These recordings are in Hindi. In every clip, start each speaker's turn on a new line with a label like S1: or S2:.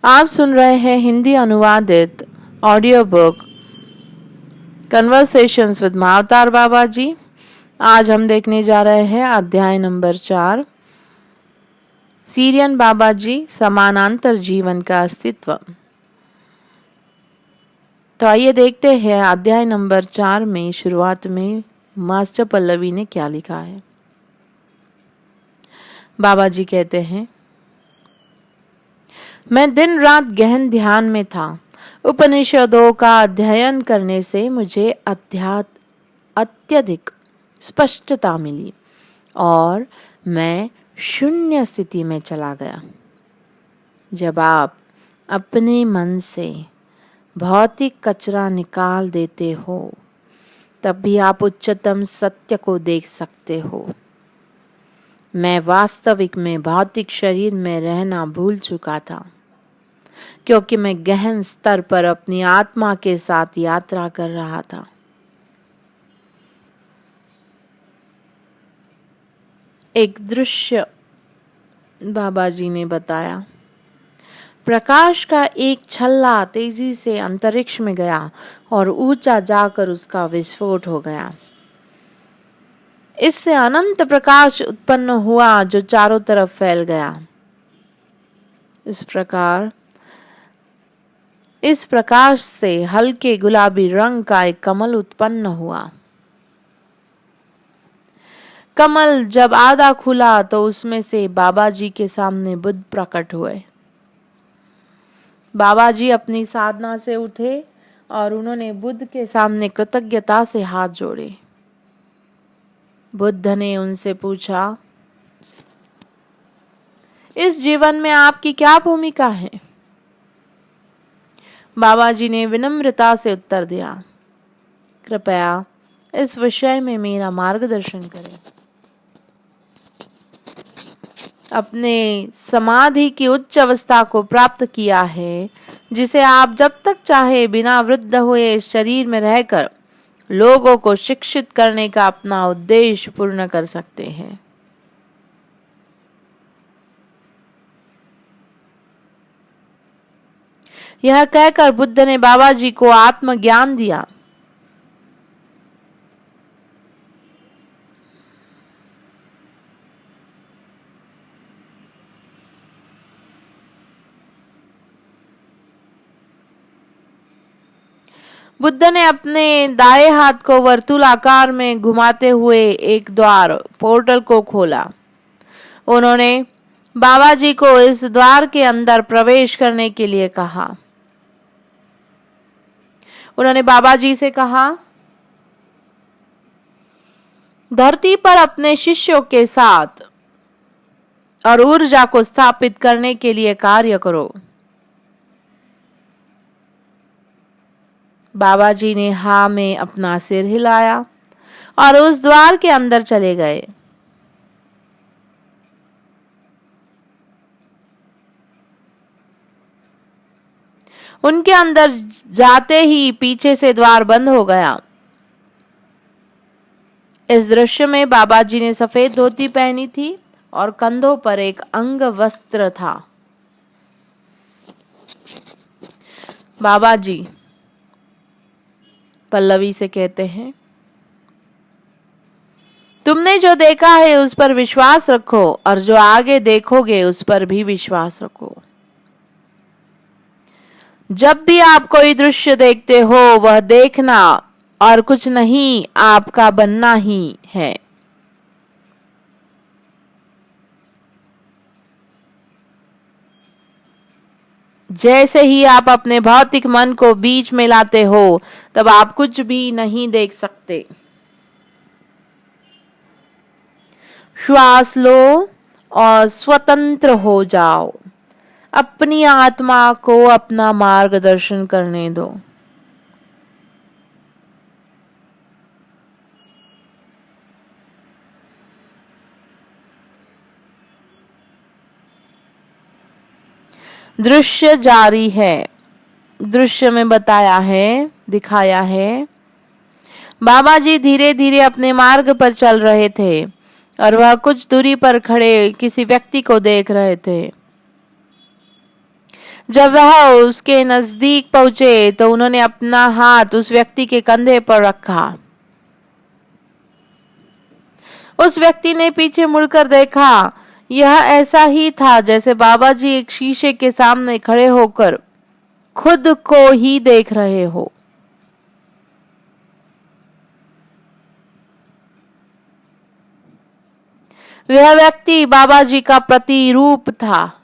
S1: आप सुन रहे हैं हिंदी अनुवादित ऑडियो बुक कन्वर्सेशंस विद महाअवतार बाबा जी। आज हम देखने जा रहे हैं अध्याय नंबर 4, सीरियन बाबा जी समानांतर जीवन का अस्तित्व। तो आइए देखते हैं अध्याय नंबर 4 में शुरुआत में मास्टर पल्लवी ने क्या लिखा है। बाबा जी कहते हैं, मैं दिन रात गहन ध्यान में था। उपनिषदों का अध्ययन करने से मुझे अत्यधिक स्पष्टता मिली और मैं शून्य स्थिति में चला गया। जब आप अपने मन से भौतिक कचरा निकाल देते हो तब भी आप उच्चतम सत्य को देख सकते हो। मैं वास्तविक में भौतिक शरीर में रहना भूल चुका था, क्योंकि मैं गहन स्तर पर अपनी आत्मा के साथ यात्रा कर रहा था। एक दृश्य बाबा जी ने बताया। प्रकाश का एक छल्ला तेजी से अंतरिक्ष में गया और ऊंचा जाकर उसका विस्फोट हो गया। इससे अनंत प्रकाश उत्पन्न हुआ जो चारों तरफ फैल गया। इस प्रकाश से हल्के गुलाबी रंग का एक कमल उत्पन्न हुआ। कमल जब आधा खुला तो उसमें से बाबा जी के सामने बुद्ध प्रकट हुए। बाबा जी अपनी साधना से उठे और उन्होंने बुद्ध के सामने कृतज्ञता से हाथ जोड़े। बुद्ध ने उनसे पूछा, इस जीवन में आपकी क्या भूमिका है? बाबा जी ने विनम्रता से उत्तर दिया, कृपया इस विषय में मेरा मार्गदर्शन करें। अपने समाधि की उच्च अवस्था को प्राप्त किया है, जिसे आप जब तक चाहे बिना वृद्ध हुए इस शरीर में रहकर लोगों को शिक्षित करने का अपना उद्देश्य पूर्ण कर सकते हैं। यह कहकर बुद्ध ने बाबा जी को आत्मज्ञान दिया। बुद्ध ने अपने दाएं हाथ को वर्तुल आकार में घुमाते हुए एक द्वार पोर्टल को खोला। उन्होंने बाबा जी को इस द्वार के अंदर प्रवेश करने के लिए कहा। उन्होंने बाबा जी से कहा, धरती पर अपने शिष्यों के साथ और ऊर्जा को स्थापित करने के लिए कार्य करो। बाबा जी ने हाँ में अपना सिर हिलाया और उस द्वार के अंदर चले गए। उनके अंदर जाते ही पीछे से द्वार बंद हो गया। इस दृश्य में बाबा जी ने सफेद धोती पहनी थी और कंधों पर एक अंग वस्त्र था। बाबा जी पल्लवी से कहते हैं, तुमने जो देखा है उस पर विश्वास रखो और जो आगे देखोगे उस पर भी विश्वास रखो। जब भी आप कोई दृश्य देखते हो वह देखना और कुछ नहीं, आपका बनना ही है। जैसे ही आप अपने भौतिक मन को बीच में लाते हो तब आप कुछ भी नहीं देख सकते। श्वास लो और स्वतंत्र हो जाओ। अपनी आत्मा को अपना मार्गदर्शन करने दो। दृश्य जारी है। दृश्य में बताया है, दिखाया है, बाबा जी धीरे धीरे अपने मार्ग पर चल रहे थे और वह कुछ दूरी पर खड़े किसी व्यक्ति को देख रहे थे। जब वह उसके नजदीक पहुंचे तो उन्होंने अपना हाथ उस व्यक्ति के कंधे पर रखा। उस व्यक्ति ने पीछे मुड़कर देखा। यह ऐसा ही था जैसे बाबा जी एक शीशे के सामने खड़े होकर खुद को ही देख रहे हो। वह व्यक्ति बाबा जी का प्रतिरूप था।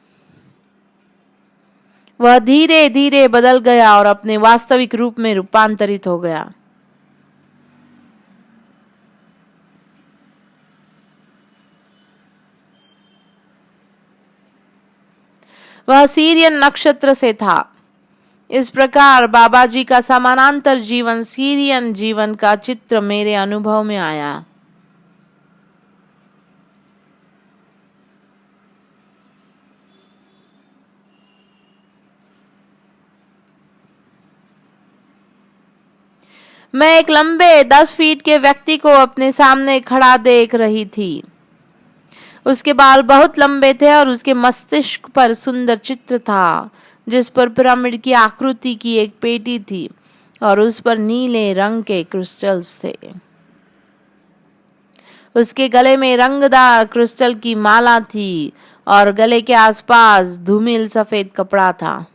S1: वह धीरे धीरे बदल गया और अपने वास्तविक रूप में रूपांतरित हो गया। वह सीरियन नक्षत्र से था। इस प्रकार बाबा जी का समानांतर जीवन सीरियन जीवन का चित्र मेरे अनुभव में आया। मैं एक लंबे 10 फीट के व्यक्ति को अपने सामने खड़ा देख रही थी। उसके बाल बहुत लंबे थे और उसके मस्तिष्क पर सुंदर चित्र था, जिस पर पिरामिड की आकृति की एक पेटी थी और उस पर नीले रंग के क्रिस्टल्स थे। उसके गले में रंगदार क्रिस्टल की माला थी और गले के आसपास धूमिल सफेद कपड़ा था।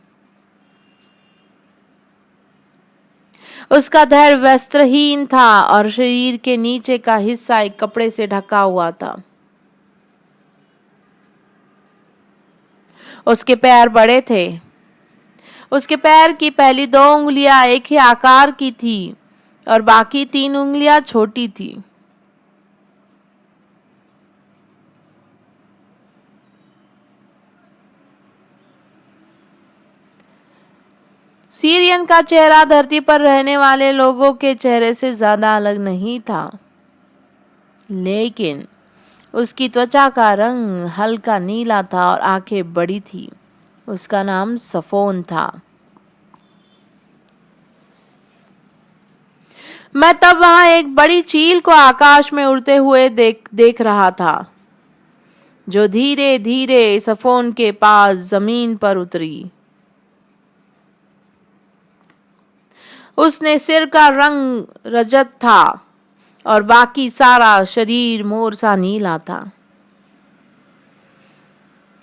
S1: उसका देह वस्त्रहीन था और शरीर के नीचे का हिस्सा एक कपड़े से ढका हुआ था। उसके पैर बड़े थे। उसके पैर की पहली 2 उंगलियां एक ही आकार की थी और बाकी 3 उंगलियां छोटी थी। सीरियन का चेहरा धरती पर रहने वाले लोगों के चेहरे से ज्यादा अलग नहीं था, लेकिन उसकी त्वचा का रंग हल्का नीला था और आंखें बड़ी थी। उसका नाम सफोन था। मैं तब वहां एक बड़ी चील को आकाश में उड़ते हुए देख रहा था, जो धीरे धीरे सफोन के पास जमीन पर उतरी। उसने सिर का रंग रजत था और बाकी सारा शरीर मोर सा नीला था।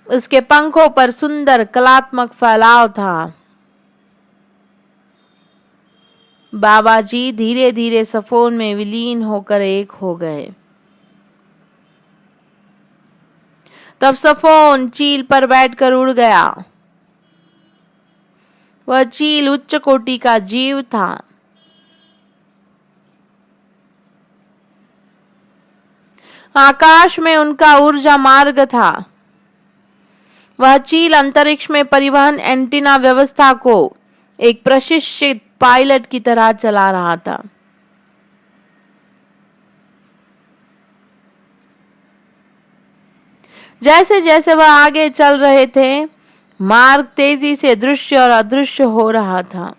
S1: उसके पंखों पर सुंदर कलात्मक फैलाव था। बाबा जी धीरे धीरे सफोन में विलीन होकर एक हो गए। तब सफोन चील पर बैठकर उड़ गया। वह चील उच्च कोटि का जीव था। आकाश में उनका ऊर्जा मार्ग था। वह चील अंतरिक्ष में परिवहन एंटीना व्यवस्था को एक प्रशिक्षित पायलट की तरह चला रहा था। जैसे जैसे वह आगे चल रहे थे, मार्ग तेजी से दृश्य और अदृश्य हो रहा था।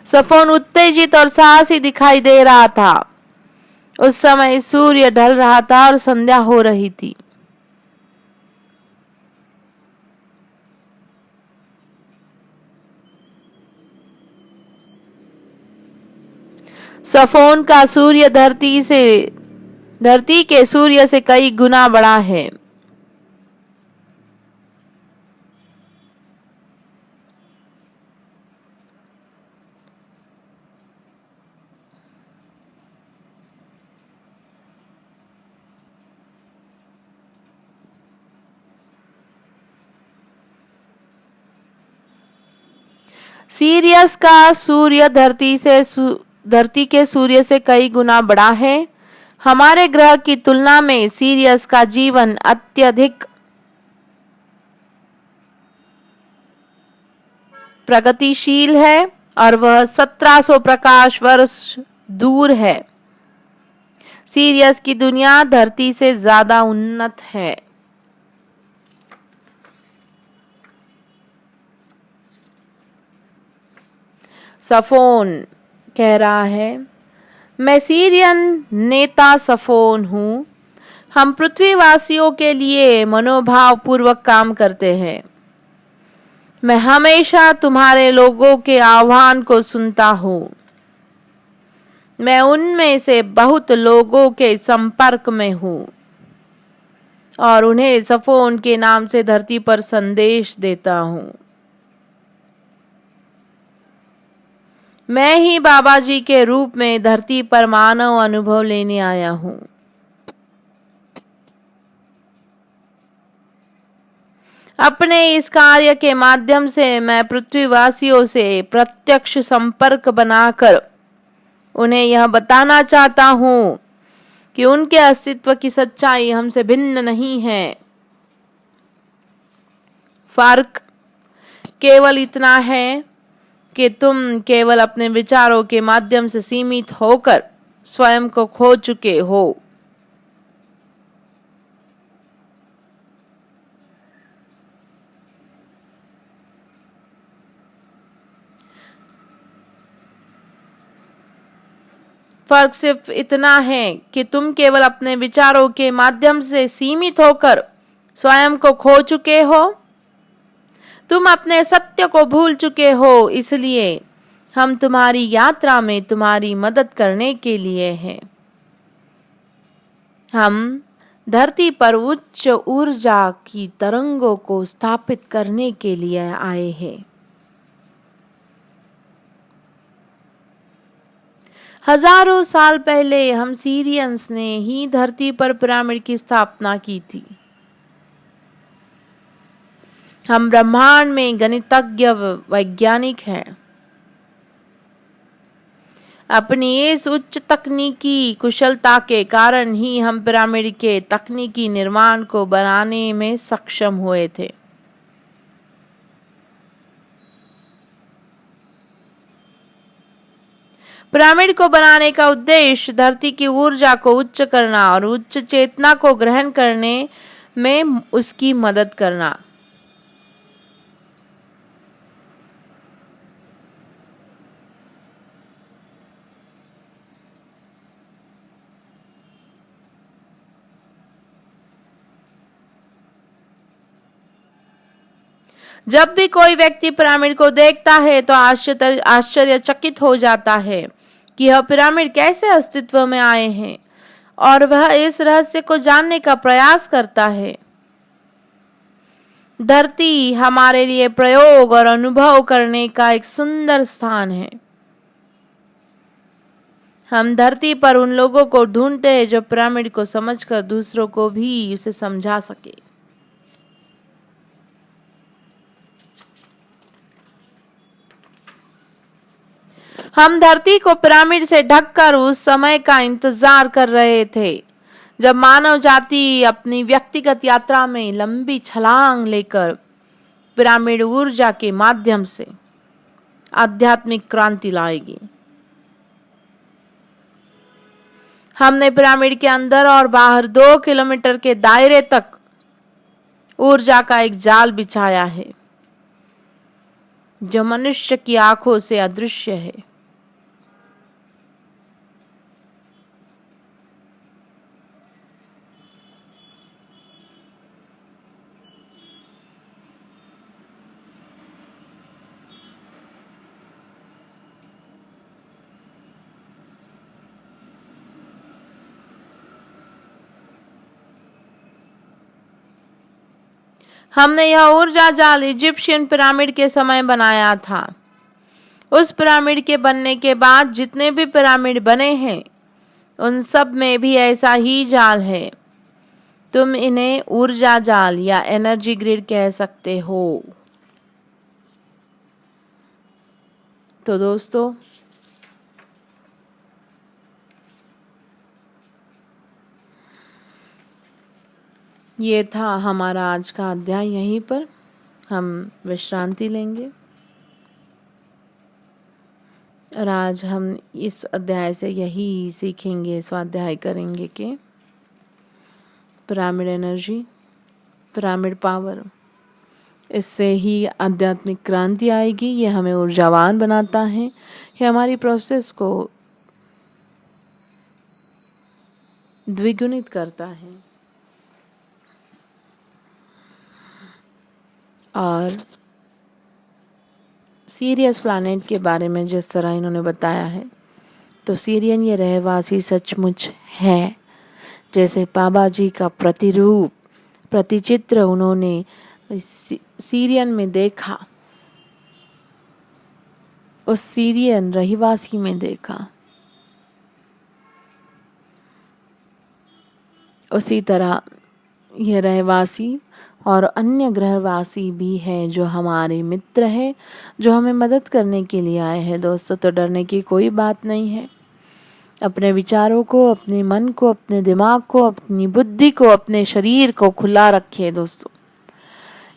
S1: सफोन उत्तेजित और साहसी दिखाई दे रहा था। उस समय सूर्य ढल रहा था और संध्या हो रही थी। सफोन का सूर्य धरती के सूर्य से कई गुना बड़ा है। सीरियस का सूर्य धरती के सूर्य से कई गुना बड़ा है। हमारे ग्रह की तुलना में सीरियस का जीवन अत्यधिक प्रगतिशील है और वह 1700 प्रकाश वर्ष दूर है। सीरियस की दुनिया धरती से ज्यादा उन्नत है। सफोन कह रहा है, मैं सीरियन नेता सफोन हूँ। हम पृथ्वीवासियों के लिए मनोभाव पूर्वक काम करते हैं। मैं हमेशा तुम्हारे लोगों के आह्वान को सुनता हूँ। मैं उनमें से बहुत लोगों के संपर्क में हूँ और उन्हें सफोन के नाम से धरती पर संदेश देता हूँ। मैं ही बाबा जी के रूप में धरती पर मानव अनुभव लेने आया हूँ। अपने इस कार्य के माध्यम से मैं पृथ्वीवासियों से प्रत्यक्ष संपर्क बनाकर उन्हें यह बताना चाहता हूँ कि उनके अस्तित्व की सच्चाई हमसे भिन्न नहीं है। फर्क केवल इतना है कि तुम केवल अपने विचारों के माध्यम से सीमित होकर स्वयं को खो चुके हो। फर्क सिर्फ इतना है कि तुम केवल अपने विचारों के माध्यम से सीमित होकर स्वयं को खो चुके हो। तुम अपने सत्य को भूल चुके हो, इसलिए हम तुम्हारी यात्रा में तुम्हारी मदद करने के लिए हैं। हम धरती पर उच्च ऊर्जा की तरंगों को स्थापित करने के लिए आए हैं। हजारों साल पहले हम सीरियंस ने ही धरती पर पिरामिड की स्थापना की थी। हम ब्रह्मांड में गणितज्ञ वैज्ञानिक हैं। अपनी इस उच्च तकनीकी कुशलता के कारण ही हम पिरामिड के तकनीकी निर्माण को बनाने में सक्षम हुए थे। पिरामिड को बनाने का उद्देश्य धरती की ऊर्जा को उच्च करना और उच्च चेतना को ग्रहण करने में उसकी मदद करना। जब भी कोई व्यक्ति पिरामिड को देखता है तो आश्चर्यचकित हो जाता है कि यह पिरामिड कैसे अस्तित्व में आए हैं, और वह इस रहस्य को जानने का प्रयास करता है। धरती हमारे लिए प्रयोग और अनुभव करने का एक सुंदर स्थान है। हम धरती पर उन लोगों को ढूंढते हैं जो पिरामिड को समझकर दूसरों को भी उसे समझा सके। हम धरती को पिरामिड से ढककर उस समय का इंतजार कर रहे थे जब मानव जाति अपनी व्यक्तिगत यात्रा में लंबी छलांग लेकर पिरामिड ऊर्जा के माध्यम से आध्यात्मिक क्रांति लाएगी। हमने पिरामिड के अंदर और बाहर 2 किलोमीटर के दायरे तक ऊर्जा का एक जाल बिछाया है जो मनुष्य की आंखों से अदृश्य है। हमने यह ऊर्जा जाल इजिप्शियन पिरामिड के समय बनाया था। उस पिरामिड के बनने के बाद जितने भी पिरामिड बने हैं उन सब में भी ऐसा ही जाल है। तुम इन्हें ऊर्जा जाल या एनर्जी ग्रिड कह सकते हो। तो दोस्तों, ये था हमारा आज का अध्याय। यहीं पर हम विश्रांति लेंगे और आज हम इस अध्याय से यही सीखेंगे, स्वाध्याय करेंगे कि पिरामिड एनर्जी, पिरामिड पावर इससे ही आध्यात्मिक क्रांति आएगी। ये हमें ऊर्जावान बनाता है, ये हमारी प्रोसेस को द्विगुणित करता है। और सीरियस प्लैनेट के बारे में जिस तरह इन्होंने बताया है, तो सीरियन ये रहवासी सचमुच है। जैसे बाबा जी का प्रतिरूप, प्रतिचित्र उन्होंने सीरियन में देखा, उस सीरियन रहवासी में देखा, उसी तरह यह रहवासी और अन्य ग्रहवासी भी है जो हमारे मित्र है, जो हमें मदद करने के लिए आए हैं। दोस्तों, तो डरने की कोई बात नहीं है। अपने विचारों को, अपने मन को, अपने दिमाग को, अपनी बुद्धि को, अपने शरीर को खुला रखिए। दोस्तों,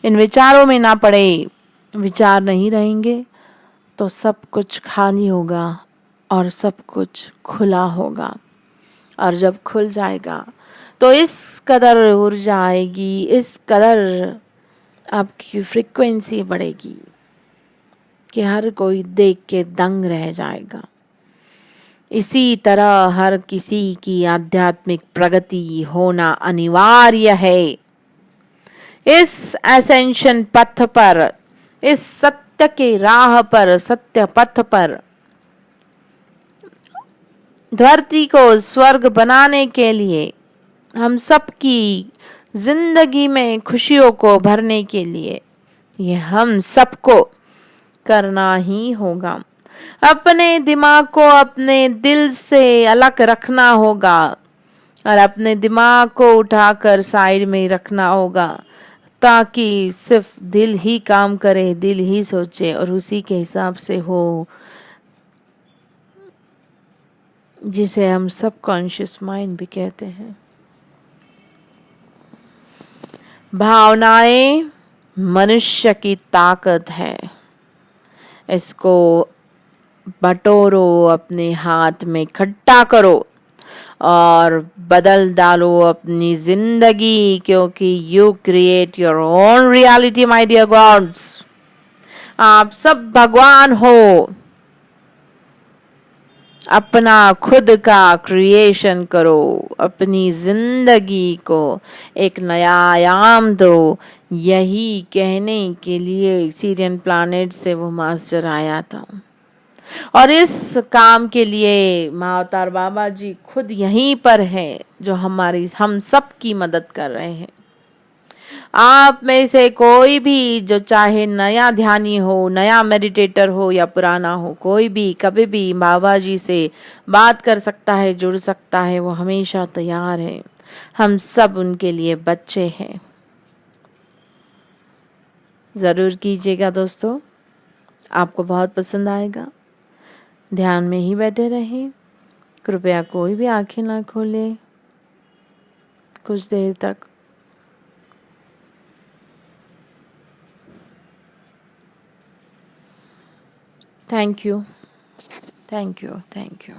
S1: इन विचारों में ना पड़े। विचार नहीं रहेंगे तो सब कुछ खाली होगा और सब कुछ खुला होगा। और जब खुल जाएगा तो इस कदर ऊर्जा आएगी, इस कदर आपकी फ्रीक्वेंसी बढ़ेगी कि हर कोई देख के दंग रह जाएगा। इसी तरह हर किसी की आध्यात्मिक प्रगति होना अनिवार्य है। इस एसेंशन पथ पर, इस सत्य के राह पर, सत्य पथ पर धरती को स्वर्ग बनाने के लिए, हम सबकी जिंदगी में खुशियों को भरने के लिए, ये हम सबको करना ही होगा। अपने दिमाग को अपने दिल से अलग रखना होगा और अपने दिमाग को उठाकर साइड में रखना होगा, ताकि सिर्फ दिल ही काम करे, दिल ही सोचे और उसी के हिसाब से हो, जिसे हम सबकॉन्शियस माइंड भी कहते हैं। भावनाएं मनुष्य की ताकत है। इसको बटोरो, अपने हाथ में इकट्ठा करो और बदल डालो अपनी जिंदगी, क्योंकि you create your own reality my dear gods. आप सब भगवान हो। अपना खुद का क्रिएशन करो, अपनी जिंदगी को एक नया आयाम दो। यही कहने के लिए सीरियन प्लैनेट से वो मास्टर आया था और इस काम के लिए महाअवतार बाबा जी खुद यहीं पर है, जो हम सब की मदद कर रहे हैं। आप में से कोई भी जो चाहे नया ध्यानी हो, नया मेडिटेटर हो या पुराना हो, कोई भी कभी भी बाबा जी से बात कर सकता है, जुड़ सकता है, वो हमेशा तैयार है। हम सब उनके लिए बच्चे हैं। ज़रूर कीजिएगा दोस्तों, आपको बहुत पसंद आएगा। ध्यान में ही बैठे रहें, कृपया कोई भी आंखें ना खोले कुछ देर तक। Thank you, thank you, thank you.